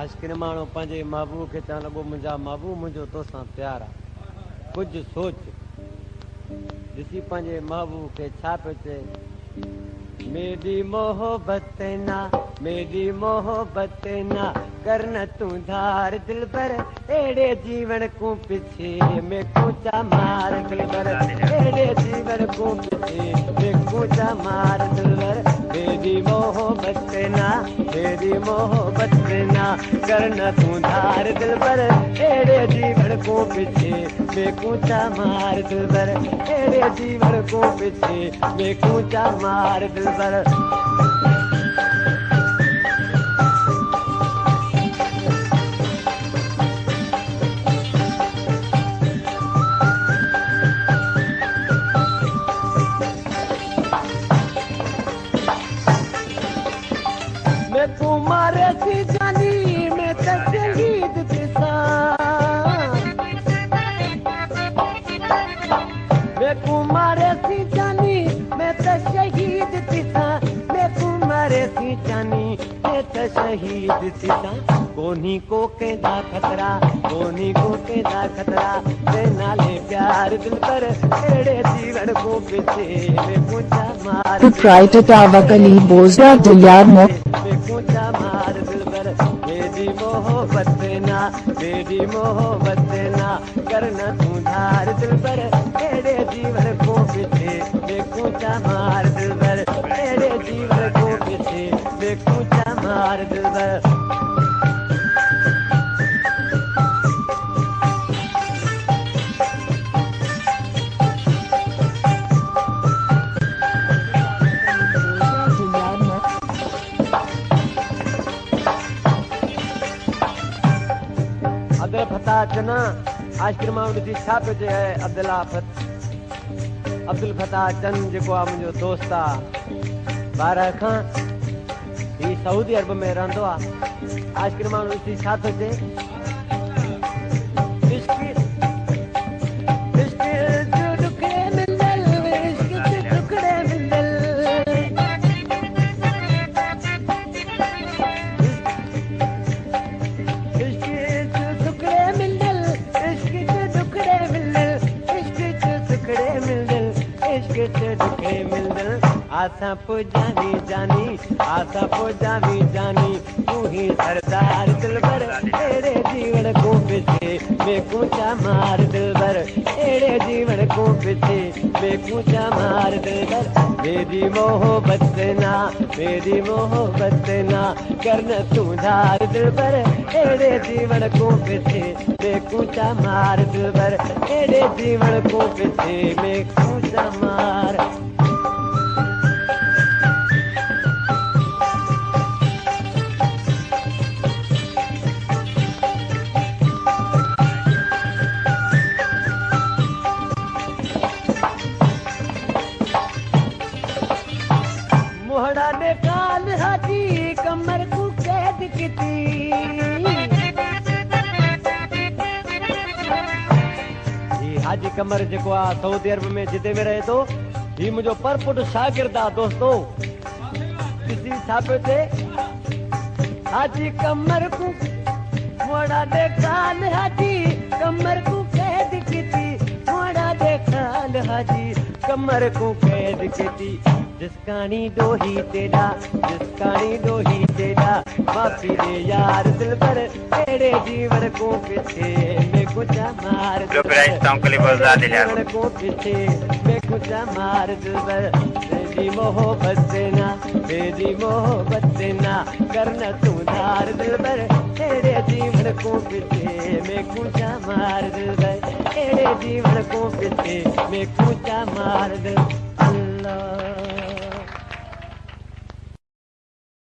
आशिक़ माण्हू पंहिंजे महबूब खे चवण लॻो मुंहिंजा महबूब मुंहिंजो तोसां प्यार आहे कुझु सोच ॾिसी पंहिंजे महबूब खे छा पियो चए मेरी मोहब्बत ना कर न तू धार दिल पर एड़े जीवन को पीछे में कूचा मार दिल पर एड़े जीवन को पीछे में कूचा मार दिल पर मेरी मोहब्बत ना कर न तू धार दिल पर एड़े जीवन को पीछे में कूचा मार दिल पर एड़े जीवन को पीछे में कूचा मार दिल पर मैं तुम्हारे सी जानी मैं तो शहीद दिसा मैं तुम्हारे सी जानी मैं तो शहीद दिसा मैं तुम्हारे सी जानी मैं तो शहीद दिसा कोनी को केदा खतरा ते नाले प्यार दिल पर एड़े जीवन को पीछे में पूछा मार Proprietor Tawakali Bozda Dilyar कूचा मार दिल पर मेरी मोहब्बत ना करना तू धार दिल पर एड़े जीवन को पीछे में कूचा मार दिल पर एड़े जीवन को पीछे में कूचा मार दिल पर अब्दुल फताह चना आशिक़ माण्हू ॾिसी छा पियो चए अब्दुल फताह चंद जेको आहे मुंहिंजो दोस्त आहे 12 खां ही सऊदी अरब में रहंदो आहे आशिक़ माण्हू ॾिसी छा थो चए आसा पुजावी जानी तू ही सरदार दिल पर एड़े जीवन को पीछे में कूचा मार दिल पर एड़े जीवन को पीछे में कूचा मार दिल पर मेरी मोहब्बत ना करना तू धार दिल पर एड़े जीवन को पीछे में कूचा मार दिल पर एड़े जीवन को पीछे में कूचा मार मोहड़ा ने काल हाजी कमर को कैद की हाजी कमर जेको आहे सऊदी अरब में जिते में रहे थो ही मुंहिंजो परपुट शागिर्द आहे दोस्तो ॾिसी छा पियो चए हाजी कमर को मोहड़ा ने काल हाजी कमर को कैद की मोहड़ा ने काल हाजी कमर को कैद की जिसकानी डोही तेरा माफी दे यार दिल पर एड़े जीवन को पीछे में कुछ मार दिल को पीछे में कुछ मार दिल पर मेरी मोहब्बत ना करना तू धार दिल पर एड़े जीवन को पीछे में कुछ मार दिल पर एड़े जीवन को पीछे में कुछ मार दिल अल्लाह